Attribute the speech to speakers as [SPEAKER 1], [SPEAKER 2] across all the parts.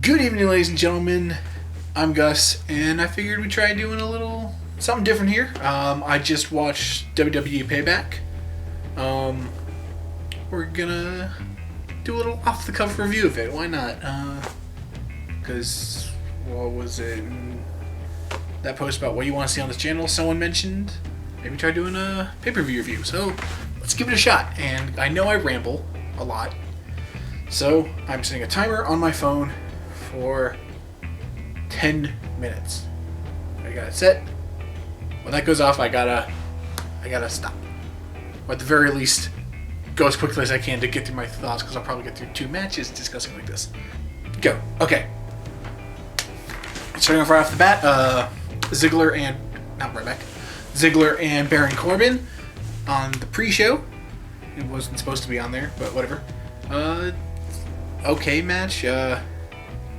[SPEAKER 1] Good evening, ladies and gentlemen. I'm Gus, and I figured we'd try doing a little something different here. I just watched WWE Payback. We're gonna do a little off-the-cuff review of it. Why not? Because, what was it? That post about what you want to see on this channel, someone mentioned maybe try doing a pay-per-view review. So, let's give it a shot. And I know I ramble a lot. So, I'm setting a timer on my phone for 10 minutes. I got it set. When that goes off, I gotta stop. Or at the very least, go as quickly as I can to get through my thoughts, because I'll probably get through 2 matches discussing like this. Go. Okay. Starting off right off the bat, Ziggler and Baron Corbin on the pre-show. It wasn't supposed to be on there, but whatever. Okay match.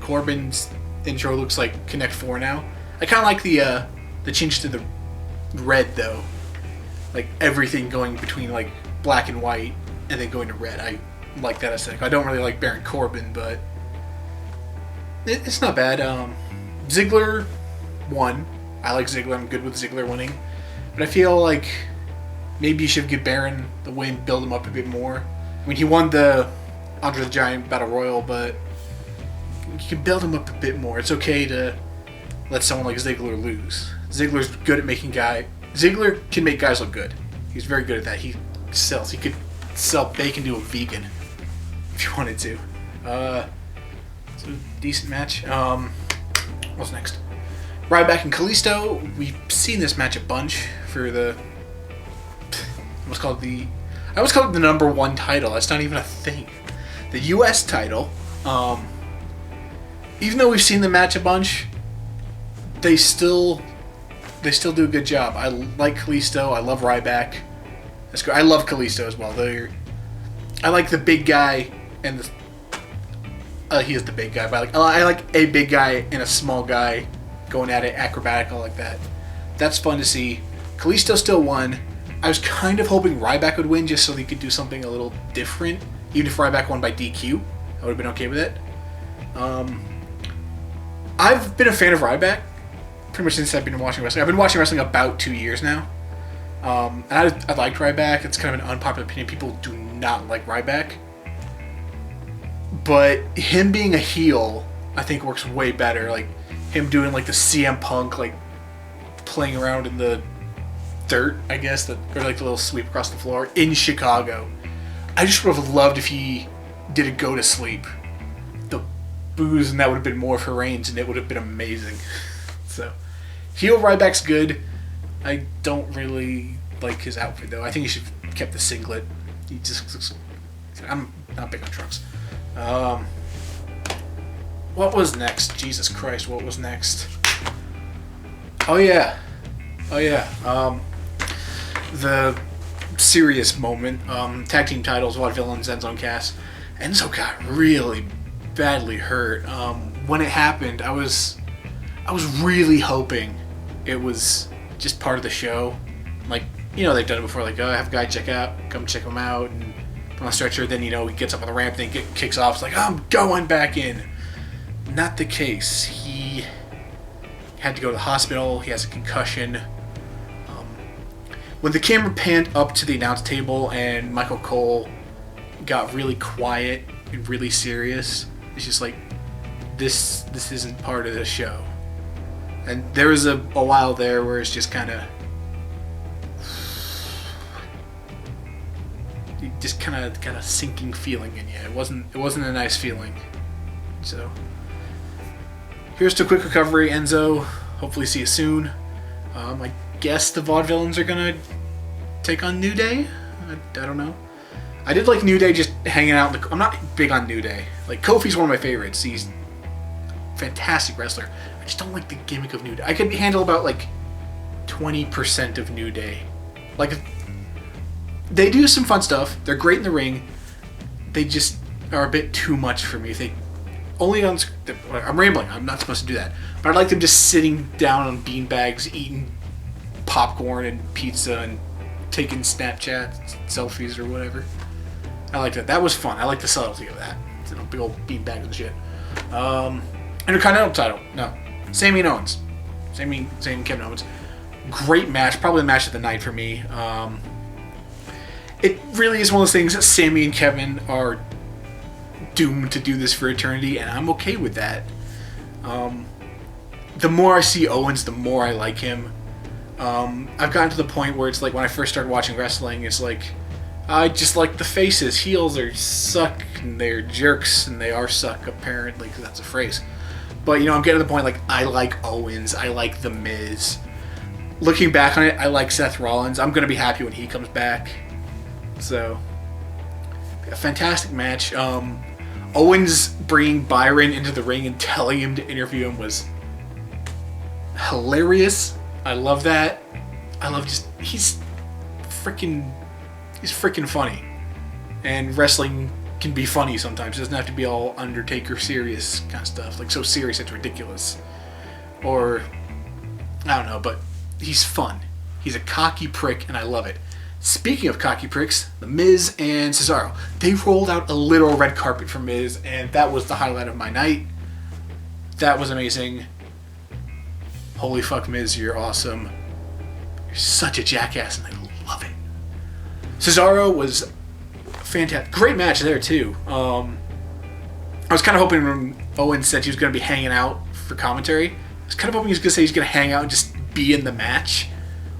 [SPEAKER 1] Corbin's intro looks like Connect 4 now. I kind of like the change to the red though. Like everything going between like black and white and then going to red. I like that aesthetic. I don't really like Baron Corbin, but it's not bad. Ziggler won. I like Ziggler. I'm good with Ziggler winning. But I feel like maybe you should give Baron the win, build him up a bit more. I mean, he won the Andre the Giant Battle Royal, but you can build him up a bit more. It's okay to let someone like Ziggler lose. Ziggler's good at making Ziggler can make guys look good. He's very good at that. He sells. He could sell bacon to a vegan if you wanted to. It's a decent match. What's next? Ryback and Kalisto. We've seen this match a bunch for the I almost called it the #1 title. That's not even a thing. The U.S. title. Even though we've seen the match a bunch, they still do a good job. I like Kalisto. I love Ryback. That's good. I love Kalisto as well. I like the big guy and he is the big guy, but I like a big guy and a small guy going at it, acrobatic, all like that. That's fun to see. Kalisto still won. I was kind of hoping Ryback would win just so he could do something a little different. Even if Ryback won by DQ, I would have been okay with it. I've been a fan of Ryback pretty much since I've been watching wrestling. I've been watching wrestling about 2 years now. And I liked Ryback. It's kind of an unpopular opinion. People do not like Ryback. But him being a heel, I think works way better. Like him doing like the CM Punk, like playing around in the dirt, I guess, or like the little sweep across the floor in Chicago. I just would have loved if he did a go to sleep. The booze and that would have been more for Reigns, and it would have been amazing. So, heel Ryback's good. I don't really like his outfit though. I think he should have kept the singlet. He just looks. I'm not big on trucks. What was next? Jesus Christ, what was next? Oh yeah. The serious moment. Tag team titles, Vaudevillains, Enzo and Cass. Enzo got really badly hurt. When it happened, I was really hoping it was just part of the show. Like, they've done it before. Like, have a guy come check him out, and on a stretcher. Then he gets up on the ramp, then kicks off. It's like, I'm going back in. Not the case. He had to go to the hospital. He has a concussion. When the camera panned up to the announce table and Michael Cole got really quiet and really serious, it's just like, this isn't part of the show. And there was a while there where it's just kind of got a sinking feeling in you. It wasn't a nice feeling. So here's to a quick recovery, Enzo. Hopefully see you soon. I guess the Vaudevillains are gonna take on New Day. I don't know. I did like New Day just hanging out. I'm not big on New Day. Like, Kofi's one of my favorites. He's a fantastic wrestler. I just don't like the gimmick of New Day. I could handle about like 20% of New Day. Like, they do some fun stuff. They're great in the ring. They just are a bit too much for me. I'm rambling. I'm not supposed to do that. But I like them just sitting down on beanbags, eating popcorn and pizza and taking Snapchat selfies or whatever. I like that. That was fun. I like the subtlety of that. Big old beanbags and shit. Intercontinental title. No. Sami and Owens. Sami and Kevin Owens. Great match. Probably the match of the night for me. It really is one of those things that Sami and Kevin are doomed to do this for eternity, and I'm okay with that. The more I see Owens, the more I like him. I've gotten to the point where it's like when I first started watching wrestling, it's like I just like the faces. Heels are suck, and they're jerks, and they are suck, apparently, because that's a phrase. But, I'm getting to the point, like, I like Owens. I like The Miz. Looking back on it, I like Seth Rollins. I'm going to be happy when he comes back. So, a fantastic match. Owens bringing Byron into the ring and telling him to interview him was hilarious. I love that. I love he's freaking funny. And wrestling can be funny sometimes. It doesn't have to be all Undertaker serious kind of stuff. Like, so serious it's ridiculous. Or, I don't know, but he's fun. He's a cocky prick, and I love it. Speaking of cocky pricks, The Miz and Cesaro. They rolled out a literal red carpet for Miz, and that was the highlight of my night. That was amazing. Holy fuck, Miz, you're awesome. You're such a jackass, and I love it. Cesaro was fantastic. Great match there, too. I was kind of hoping when Owens said he was going to be hanging out for commentary, I was kind of hoping he was going to say he's going to hang out and just be in the match,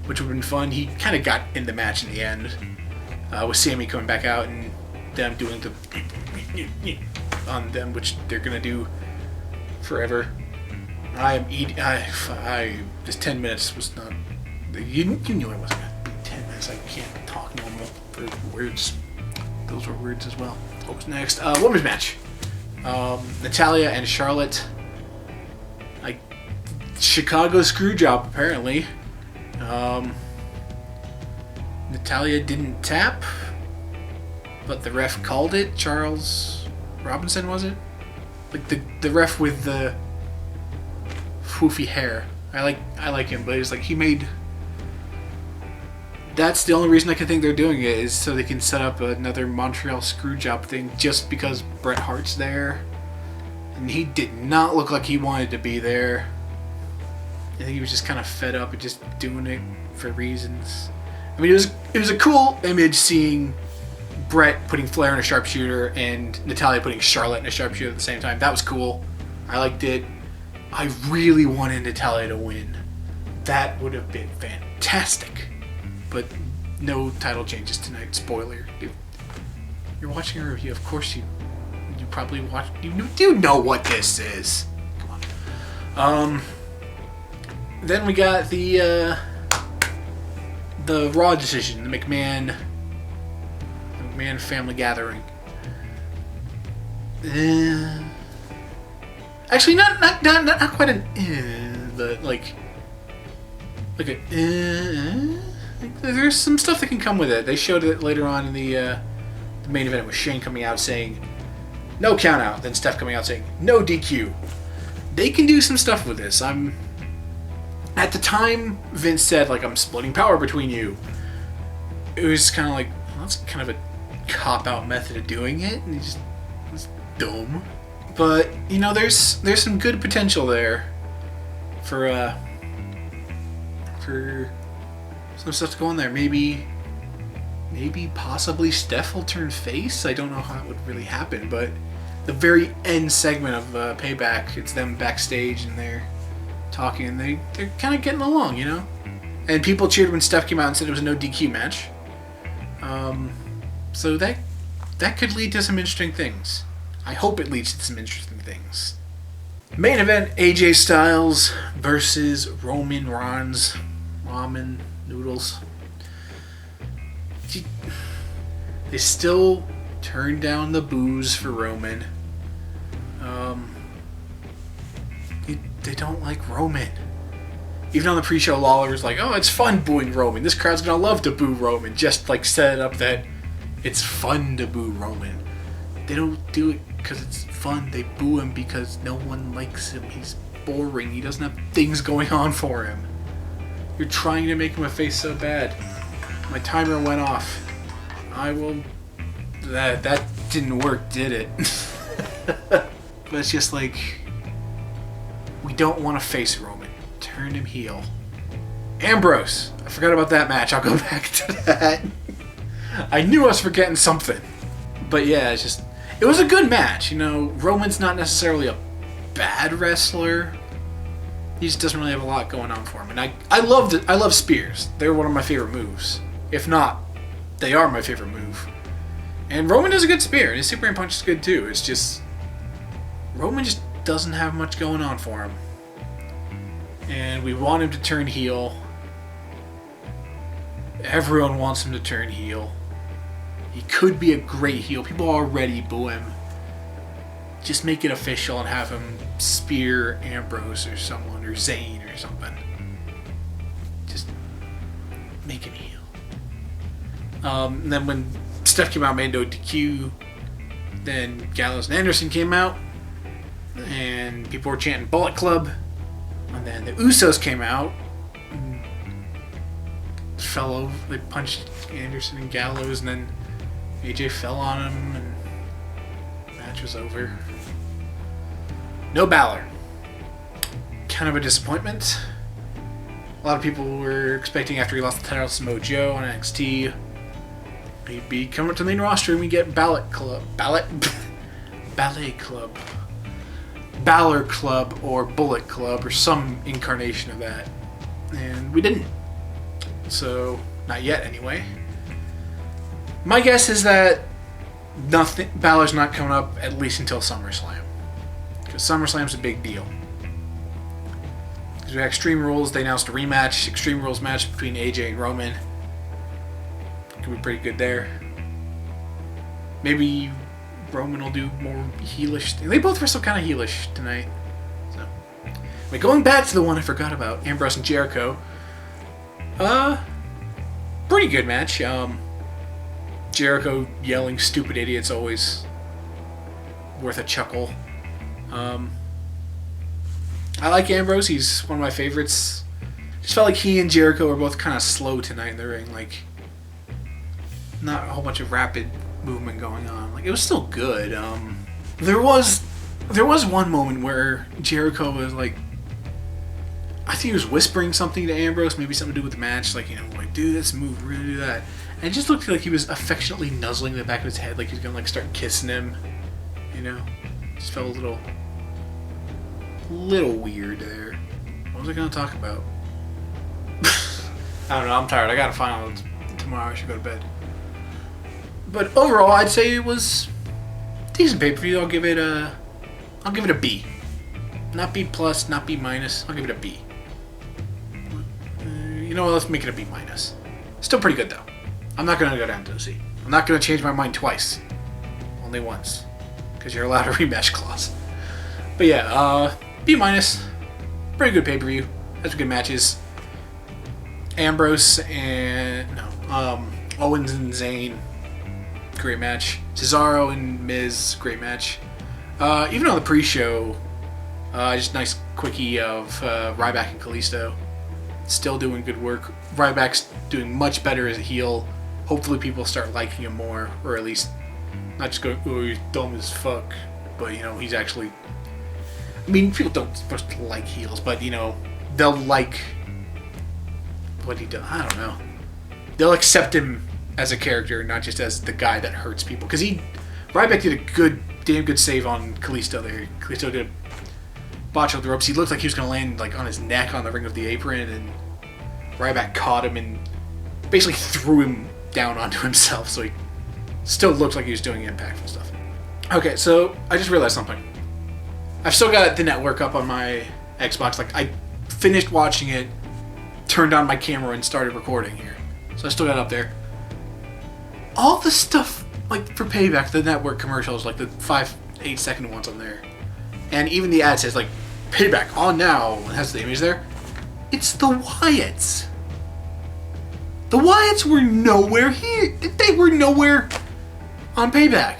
[SPEAKER 1] which would have been fun. He kind of got in the match in the end, with Sami coming back out and them doing the on them, which they're going to do forever. This 10 minutes was not... You knew I wasn't going to be 10 minutes. I can't talk normal for words. Those were words as well. What was next? Women's match. Natalya and Charlotte. Chicago screw job, apparently. Natalya didn't tap, but the ref called it. Charles Robinson, was it? Like the ref with the foofy hair. I like him, but it's like he made... That's the only reason I can think they're doing it, is so they can set up another Montreal Screwjob thing just because Bret Hart's there. And he did not look like he wanted to be there. I think he was just kind of fed up and just doing it for reasons. I mean, it was a cool image seeing Bret putting Flair in a sharpshooter and Natalya putting Charlotte in a sharpshooter at the same time. That was cool. I liked it. I really wanted Natalya to win. That would have been fantastic. But no title changes tonight. Spoiler. If you're watching a review, of course you probably watch. You know what this is. Come on. Then we got the Raw decision, the McMahon family gathering. Actually, not quite an but like a there's some stuff that can come with it. They showed it later on in the main event with Shane coming out saying no count out, then Steph coming out saying no DQ. They can do some stuff with this. At the time, Vince said, like, I'm splitting power between you. It was kind of like, well, that's kind of a cop-out method of doing it, and it was dumb. But, there's some good potential there for some stuff to go on there. Maybe possibly Steph will turn face. I don't know how it would really happen, but the very end segment of Payback, it's them backstage, and they're talking, and they're kind of getting along, And people cheered when Steph came out and said it was a no DQ match. So that could lead to some interesting things. I hope it leads to some interesting things. Main event: AJ Styles versus Roman Reigns. Ramen noodles. They still turned down the boos for Roman. They don't like Roman. Even on the pre-show, Lawler was like, oh, it's fun booing Roman. This crowd's gonna love to boo Roman. Just like set it up that it's fun to boo Roman. They don't do it because it's fun. They boo him because no one likes him. He's boring. He doesn't have things going on for him. You're trying to make him a face so bad. My timer went off. That didn't work, did it? But it's just like, we don't want to face Roman. Turn him heel. Ambrose. I forgot about that match. I'll go back to that. I knew I was forgetting something. But yeah, it was a good match. You know, Roman's not necessarily a bad wrestler. He just doesn't really have a lot going on for him. And I love spears. They're one of my favorite moves. If not, they are my favorite move. And Roman does a good spear. His Superman Punch is good too. It's just Roman just doesn't have much going on for him. And we want him to turn heel. Everyone wants him to turn heel. He could be a great heel. People already boo him. Just make it official and have him spear Ambrose or someone, or Zayn or something. Just make him heel. And then when Steph came out, made no DQ, then Gallows and Anderson came out, and people were chanting Bullet Club. And then the Usos came out, and fell over. They punched Anderson and Gallows, and then AJ fell on him, and the match was over. No Balor. Kind of a disappointment. A lot of people were expecting after he lost the title to Samoa Joe on NXT, he'd be coming up to the main roster and we get Balor Club, or Bullet Club, or some incarnation of that. And we didn't. So, not yet anyway. My guess is that Balor's not coming up at least until SummerSlam. Because SummerSlam's a big deal. Because we had Extreme Rules, they announced a rematch, Extreme Rules match between AJ and Roman. Could be pretty good there. Maybe Roman will do more heelish. They both wrestle kind of heelish tonight. So, but going back to the one I forgot about, Ambrose and Jericho. Pretty good match. Jericho yelling "stupid idiots" always worth a chuckle. I like Ambrose. He's one of my favorites. Just felt like he and Jericho were both kind of slow tonight in the ring. Like, not a whole bunch of rapid movement going on. Like, it was still good. There was one moment where Jericho was like, I think he was whispering something to Ambrose, maybe something to do with the match, like, you know, like, do this move, we're gonna do that. And it just looked like he was affectionately nuzzling the back of his head, like he was gonna like start kissing him. You know? Just felt a little weird there. What was I gonna talk about? I don't know, I'm tired. I got a final tomorrow, I should go to bed. But overall, I'd say it was decent pay-per-view. I'll give it a B. Not B plus, not B minus. I'll give it a B. You know what? Let's make it a B minus. Still pretty good though. I'm not gonna go down to a C. I'm not gonna change my mind twice. Only once, because you're allowed a rematch clause. But yeah, B minus. Pretty good pay-per-view. Had some good matches. Ambrose and Owens and Zayn. Great match. Cesaro and Miz, great match. Even on the pre-show, just nice quickie of Ryback and Kalisto. Still doing good work. Ryback's doing much better as a heel. Hopefully people start liking him more, or at least not just going, oh, he's dumb as fuck. But, you know, he's actually... I mean, people don't supposed to like heels, but, you know, they'll like what he does. I don't know. They'll accept him as a character, not just as the guy that hurts people. Because Ryback did a damn good save on Kalisto there. Kalisto did a botch of the ropes. He looked like he was going to land like on his neck on the ring of the apron, and Ryback caught him and basically threw him down onto himself, so he still looked like he was doing impact and stuff. Okay, so I just realized something. I've still got the network up on my Xbox. Like, I finished watching it, turned on my camera, and started recording here. So I still got it up there. All the stuff, like, for Payback, the network commercials, like the 5-8 second ones on there. And even the ad says, like, Payback on now, and has the image there. It's the Wyatts. The Wyatts were nowhere here. They were nowhere on Payback.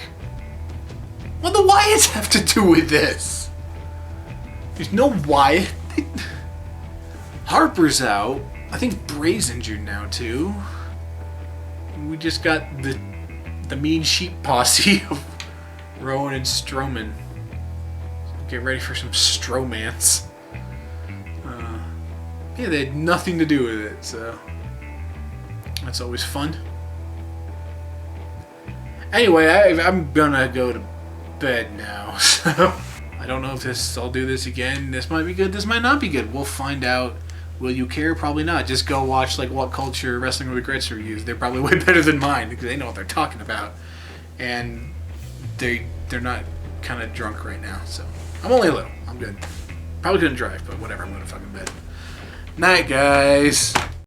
[SPEAKER 1] What do the Wyatts have to do with this? There's no Wyatt. Harper's out. I think Bray's injured now, too. We just got the mean sheep posse of Rowan and Strowman. Get ready for some Stromance. Yeah, they had nothing to do with it, so that's always fun. Anyway, I'm gonna go to bed now, so I don't know if I'll do this again. This might be good, this might not be good. We'll find out. Will you care? Probably not. Just go watch like What Culture Wrestling Regrets reviews. They're probably way better than mine because they know what they're talking about, and they're not kind of drunk right now. So I'm only a little. I'm good. Probably couldn't drive, but whatever. I'm going to fucking bed. Night, guys.